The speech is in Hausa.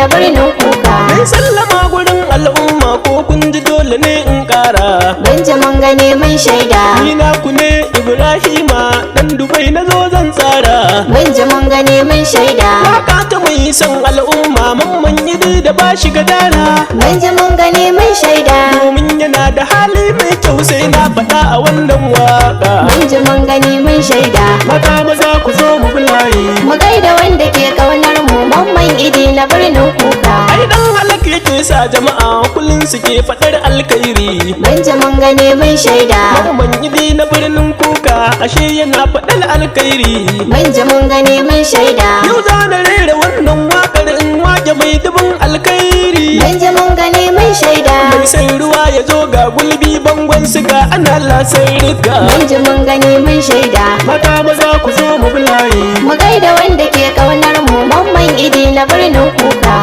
na birnin kuka. Mai sallama gurin al'umma ko kun ji dole ne in ƙara. Mun ji mun gani mun shaida. Ni naku ne Ibrahima dan Dubai na zo zan tsara. Mun ji mun gani mun shaida. Waka ta mai son al'umma mamman idi da ba shi gadara. Mun ji mun gani mun shaida. Domin yana da hali mai kyau sai na faɗa a wannan waka. Mun ji mun gani mun shaida. Mata maza ku zo mu bulaye. Mu gaida wanda ke kaunar mu mamman idi na birnin kuka. Ai dan halak yake sa jama'a kullun suke faɗar alkhairi. Mun ji mun gani mun shaida. Mamman idi na birnin kuka ashe yana faɗar alkhairi. Mun ji mun gani mun shaida. Yau za na rera wannan wakar in wake mai dubin alkhairi. Mun ji mun gani mun shaida. Mai sai ruwa ya zo ga gulbi bangon siga ana lasar rika. Mun ji mun gani mun shaida. Mata maza ku zo mu bulaye. Mu gaida wanda ke kaunar mu mamman idi na birnin kuka.